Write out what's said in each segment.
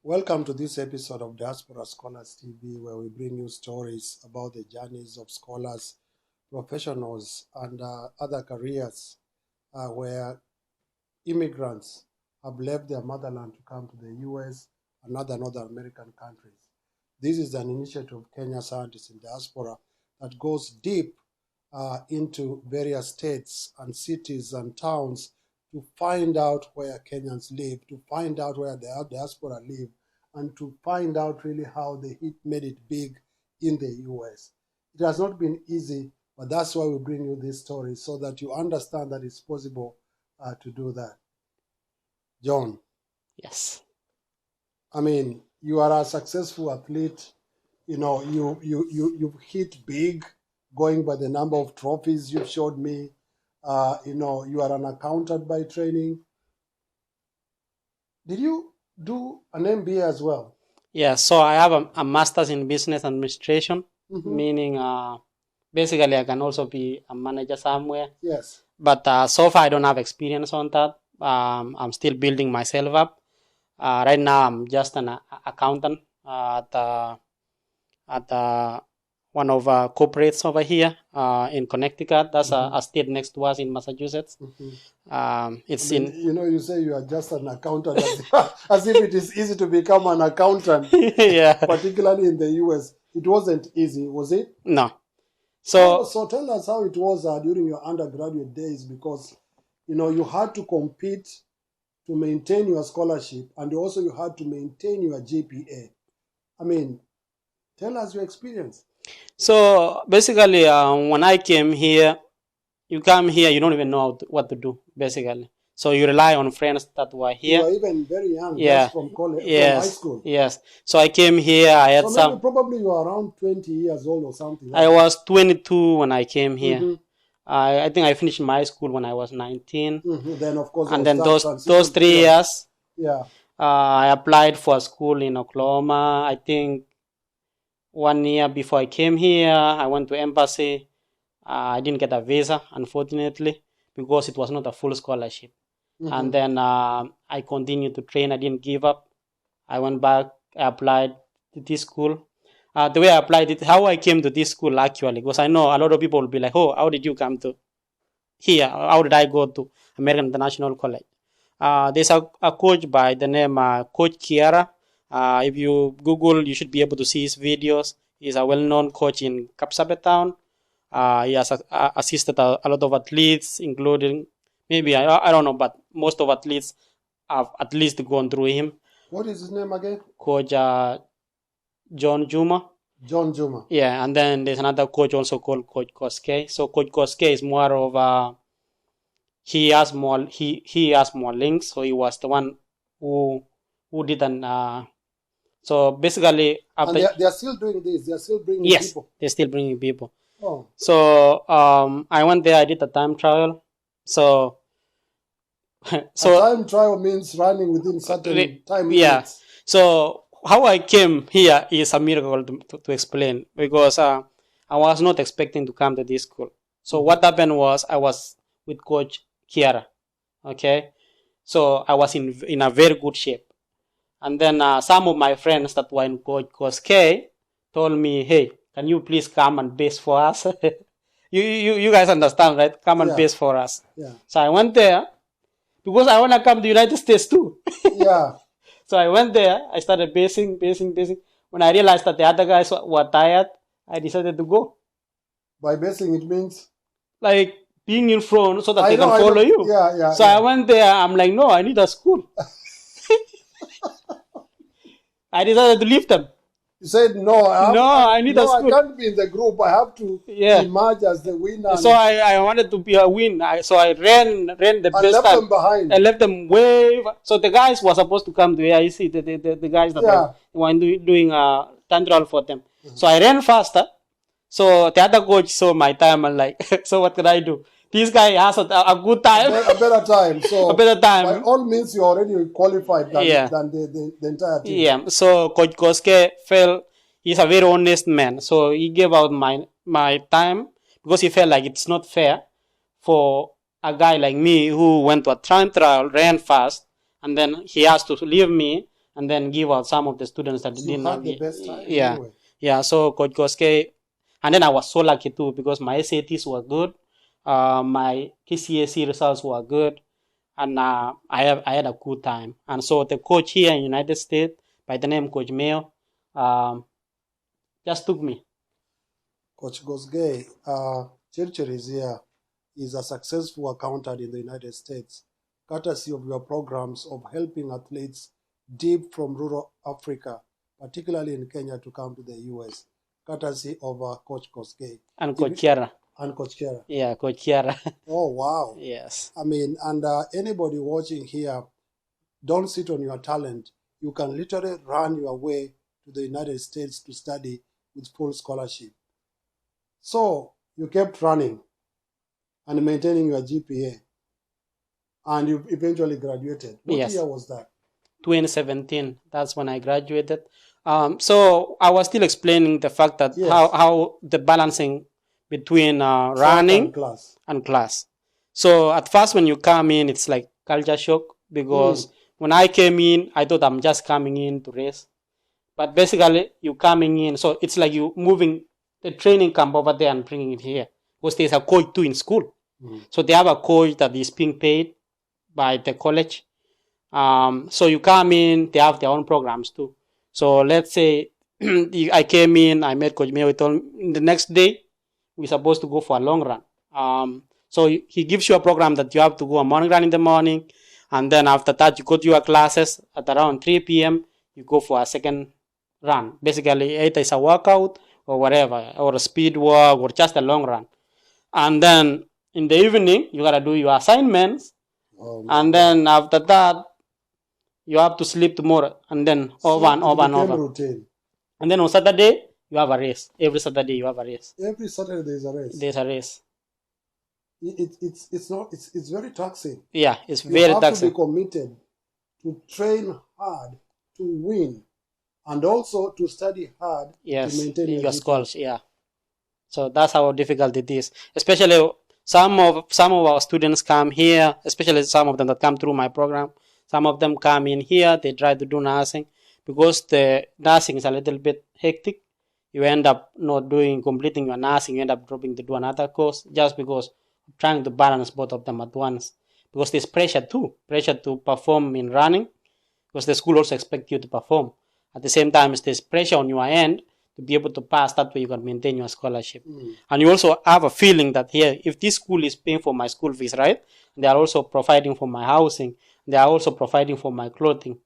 Welcome to this episode of Diaspora Scholars TV, where we bring you stories about the journeys of scholars, professionals, and other careers where immigrants have left their motherland to come to the US and other North American countries. This is an initiative of Kenya Scientists in Diaspora that goes deep into various states and cities and towns to find out where Kenyans live, to find out where the diaspora live, and to find out really how they made it big in the US. It has not been easy, but that's why we bring you this story, so that you understand that it's possible to do that. John. Yes. I mean, you are a successful athlete. You know, you've hit big, going by the number of trophies you've showed me. You are an accountant by training. Did you do an MBA as well? Yeah, so I have a master's in business administration, meaning basically I can also be a manager somewhere. Yes. But so far I don't have experience on that. I'm still building myself up. Right now I'm just an accountant at one of corporates over here in Connecticut. That's a state next to us in Massachusetts. You say you are just an accountant as if it is easy to become an accountant. Yeah. Particularly in the US. It wasn't easy, was it? No. So tell us how it was during your undergraduate days, because you had to compete to maintain your scholarship, and also you had to maintain your GPA. I mean, tell us your experience. So basically, when I came here, you come here, you don't even know what to do, basically. So you rely on friends that were here. You were even very young, yeah. Just from college, yes. from high school. Yes. So I came here, I had probably you were around 20 years old or something. I was 22 when I came here. I think I finished my school when I was 19. Then, of course, and then those 3 years, yeah, I applied for a school in Oklahoma. I think 1 year before I came here, I went to embassy. I didn't get a visa, unfortunately, because it was not a full scholarship. And then I continued to train. I didn't give up. I went back. I applied to this school. The way I applied it, how I came to this school actually, because I know a lot of people will be like, oh, how did you come to here? How did I go to American International College? There's a coach by the name Coach Chirchir. If you Google, you should be able to see his videos. He's a well-known coach in Kapsabet town. He has assisted a lot of athletes, including, maybe, I don't know, but most of athletes have at least gone through him. What is his name again? Coach John Juma. John Juma. Yeah, and then there's another coach also called Coach Koske. So Coach Koske is more of he has more links. So he was the one who did an so basically after, and they are still doing this. They are still bringing people. Yes, they're still bringing people. Oh. So I went there. I did a time trial. So a time trial means running within certain time limits. Yeah. So how I came here is a miracle to explain, because I was not expecting to come to this school. So what happened was I was with Coach Kiara. Okay. So I was in a very good shape. And then some of my friends that were in Coach Koske told me, hey, can you please come and base for us? you guys understand, right? Come and base for us. Yeah. So I went there because I want to come to the United States too. Yeah. So I went there. I started basing. When I realized that the other guys were tired, I decided to go. By basing, it means? Like being in front so that they can follow you. Yeah. So I went there. I'm like, no, I need a school. I decided to leave them. You said, I need a school. I can't be in the group. I have to emerge as the winner. So I wanted to be a win. So I ran the best left time. Them behind. I left them way. So the guys were supposed to come to AIC. The guys that were doing time trial for them. So I ran faster. So the other coach saw my time and like, so what can I do? This guy has a good time. A better time. So a better time. By all means, you're already qualified than the entire team. Yeah. So Coach Koske felt he's a very honest man. So he gave out my time because he felt like it's not fair for a guy like me who went to a time trial, ran fast, and then he has to leave me and then give out some of the students that You didn't had have the best time yeah anyway. yeah. So Coach Koske, and then I was so lucky too because my SATs were good, my KCSE results were good, and I had a good time. And so the coach here in United States by the name Coach Mayo just took me. Coach Gosgay, Chirchir is here. He's a successful accountant in the United States, courtesy of your programs of helping athletes deep from rural Africa, particularly in Kenya, to come to the US, courtesy of Coach Gosgay. And Coach Chiara. And Coach Chiara. Yeah, Coach Chiara. Oh, wow. Yes. I mean, and anybody watching here, don't sit on your talent. You can literally run your way to the United States to study with full scholarship. So you kept running and maintaining your GPA, and you eventually graduated. What Yes. year was that? 2017. That's when I graduated. So I was still explaining the fact that Yes. how the balancing between running and class. So at first when you come in, it's like culture shock because when I came in, I thought I'm just coming in to race. But basically, you coming in, so it's like you moving the training camp over there and bringing it here. Because there's a coach too in school. So they have a coach that is being paid by the college. So you come in, they have their own programs too. So let's say I came in, I met Coach Mayo. The next day, we're supposed to go for a long run. So he gives you a program that you have to go a morning run in the morning. And then after that, you go to your classes at around 3 p.m. You go for a second run. Basically, either it's a workout or whatever, or a speed walk or just a long run. And then in the evening, you got to do your assignments. And then after that, you have to sleep tomorrow. And then over and over. Routine. And then on Saturday, you have a race. Every Saturday, you have a race. Every Saturday, there's a race. There's a race. It's very taxing. Yeah, it's very taxing. You have to be committed to train hard to win, and also to study hard to maintain your scores. Yeah. So that's how difficult it is. Especially some of our students come here, especially some of them that come through my program. Some of them come in here, they try to do nursing. Because the nursing is a little bit hectic, you end up not completing your nursing, you end up dropping to do another course just because trying to balance both of them at once. Because there's pressure to perform in running, because the school also expects you to perform. At the same time, there's pressure on your end to be able to pass, that way you can maintain your scholarship. And you also have a feeling that here, if this school is paying for my school fees, right, they are also providing for my housing, they are also providing for my clothing,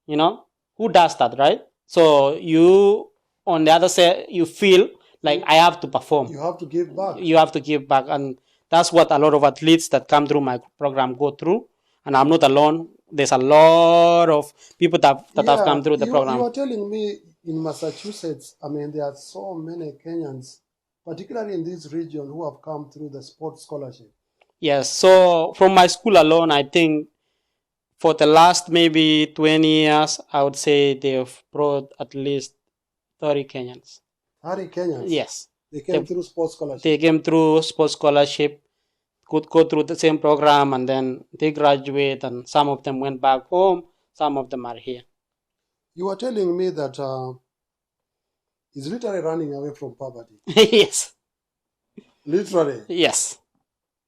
who does that, right? So you, on the other side, you feel like I have to perform. You have to give back. You have to give back. And that's what a lot of athletes that come through my program go through. And I'm not alone. There's a lot of people that have come through the program. You are telling me in Massachusetts, I mean, there are so many Kenyans, particularly in this region, who have come through the sports scholarship. Yes. So from my school alone, I think for the last maybe 20 years, I would say they've brought at least 30 Kenyans. 30 Kenyans? Yes. They came through sports scholarship? They came through sports scholarship, could go through the same program, and then they graduate, and some of them went back home, some of them are here. You were telling me that it's literally running away from poverty. Yes. Literally? Yes.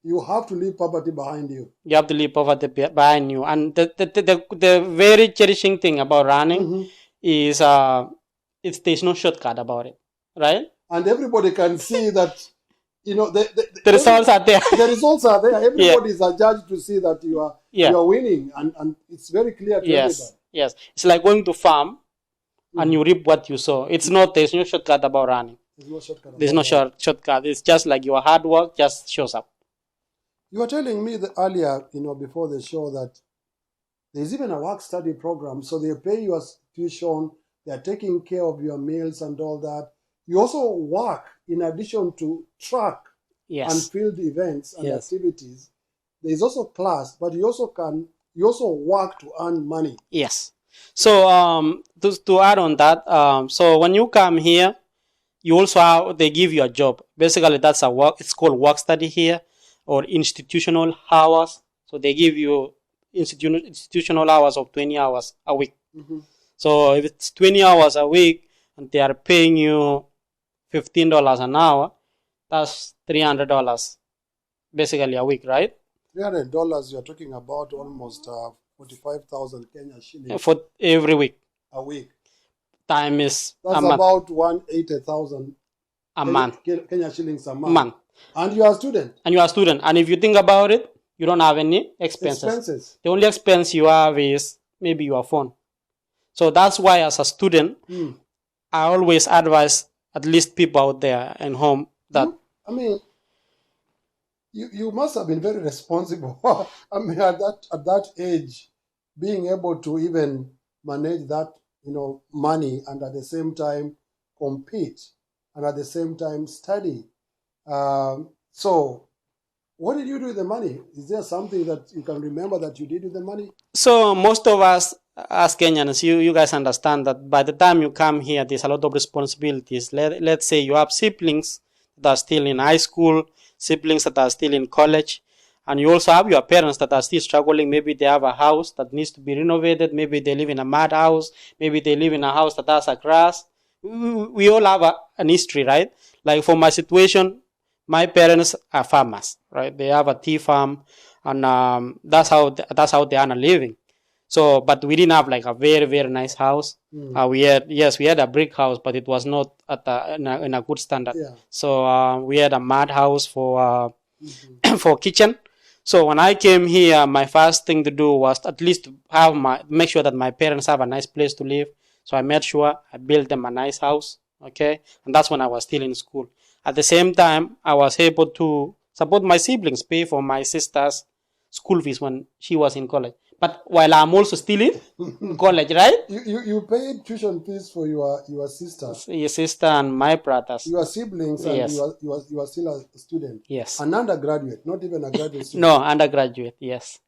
You have to leave poverty behind you. You have to leave poverty behind you. And the very cherishing thing about running is there's no shortcut about it, right? And everybody can see that, the results are there. The results are there. Everybody is adjudged to see that you are winning, and it's very clear to everybody. Yes. It's like going to farm and you reap what you sow. There's no shortcut about running. There's no shortcut. It's just like your hard work just shows up. You were telling me that earlier, before the show, that there's even a work-study program. So they pay your tuition, they're taking care of your meals and all that. You also work in addition to track and field events and activities. There's also class, but you also work to earn money. Yes. So to add on that, so when you come here, you also they give you a job. Basically, that's a work. It's called work study here, or institutional hours. So they give you institutional hours of 20 hours a week. So if it's 20 hours a week and they are paying you $15 an hour, that's $300 basically a week, right? $300, you're talking about almost 45,000 Kenya shillings For every week. a week. Time is That's a month. about 180,000 A month. Kenya shillings a month. And you are a student. And if you think about it, you don't have any expenses. The only expense you have is maybe your phone. So that's why as a student, I always advise at least people out there and home that... You must have been very responsible. I mean, at that age, being able to even manage that, money, and at the same time compete, and at the same time study. So, what did you do with the money? Is there something that you can remember that you did with the money? So most of us as Kenyans, you guys understand that by the time you come here, there's a lot of responsibilities. Let's say you have siblings that are still in high school, siblings that are still in college, and you also have your parents that are still struggling. Maybe they have a house that needs to be renovated. Maybe they live in a mud house. Maybe they live in a house that has a grass. We all have an history, right? Like for my situation, my parents are farmers, right? They have a tea farm, and that's how they earn a living. So, but we didn't have like a very, very nice house. We had a brick house, but it was not in a good standard. Yeah. So we had a mud house for for kitchen. So when I came here, my first thing to do was at least make sure that my parents have a nice place to live. So I made sure I built them a nice house. Okay, and that's when I was still in school. At the same time, I was able to support my siblings, pay for my sister's school fees when she was in college. But while I'm also still in college, right? You paid tuition fees for your sisters. Your sister and my brothers. Your siblings, and yes. you are still a student. Yes. An undergraduate, not even a graduate student. No, undergraduate, yes.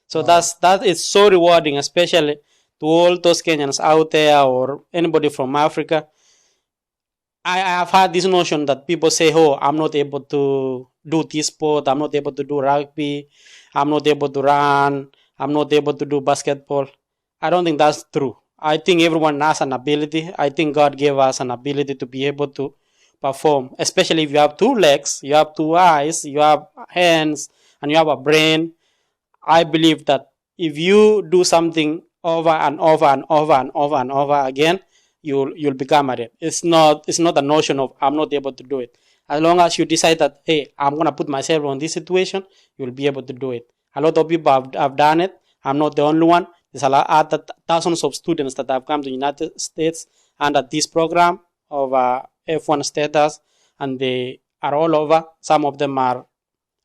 So that is so rewarding, especially to all those Kenyans out there or anybody from Africa. I have had this notion that people say, oh, I'm not able to do this sport, I'm not able to do rugby, I'm not able to run, I'm not able to do basketball. I don't think that's true. I think everyone has an ability. I think God gave us an ability to be able to perform, especially if you have two legs, you have two eyes, you have hands, and you have a brain. I believe that if you do something over and over and over and over and over again, you'll become at it. It's not a notion of I'm not able to do it. As long as you decide that, hey, I'm gonna put myself on this situation, you'll be able to do it. A lot of people have done it. I'm not the only one. There's a lot other thousands of students that have come to the United States under this program of F1 status, and they are all over. Some of them are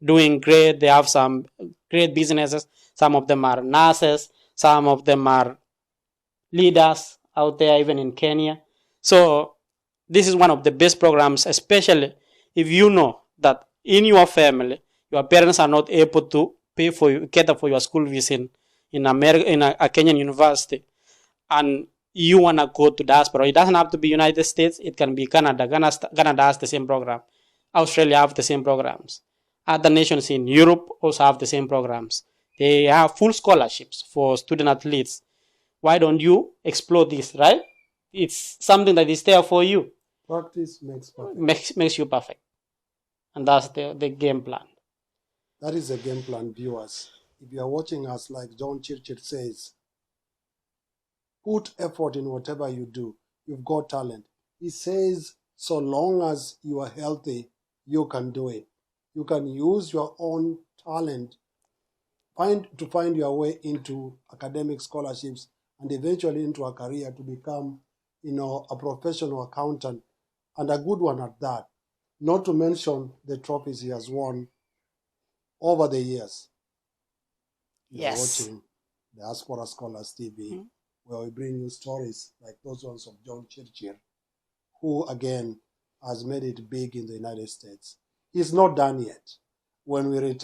doing great. They have some great businesses. Some of them are nurses. Some of them are leaders out there, even in Kenya. So this is one of the best programs, especially if you know that in your family, your parents are not able to cater for your school fees in America, in a Kenyan university, and you want to go to diaspora. It doesn't have to be United States. It can be Canada. Canada has the same program. Australia have the same programs. Other nations in Europe also have the same programs. They have full scholarships for student athletes. Why don't you explore this, right? It's something that is there for you. Practice makes perfect. Makes you perfect. And that's the game plan. That is the game plan, viewers. If you are watching us, like John Chirchir says, put effort in whatever you do. You've got talent. He says, so long as you are healthy, you can do it. You can use your own talent to find your way into academic scholarships and eventually into a career to become, a professional accountant, and a good one at that. Not to mention the trophies he has won over the years. Yes. You're watching Diaspora Scholars TV, where we bring you stories like those ones of John Chirchir, who again has made it big in the United States. He's not done yet. When we return,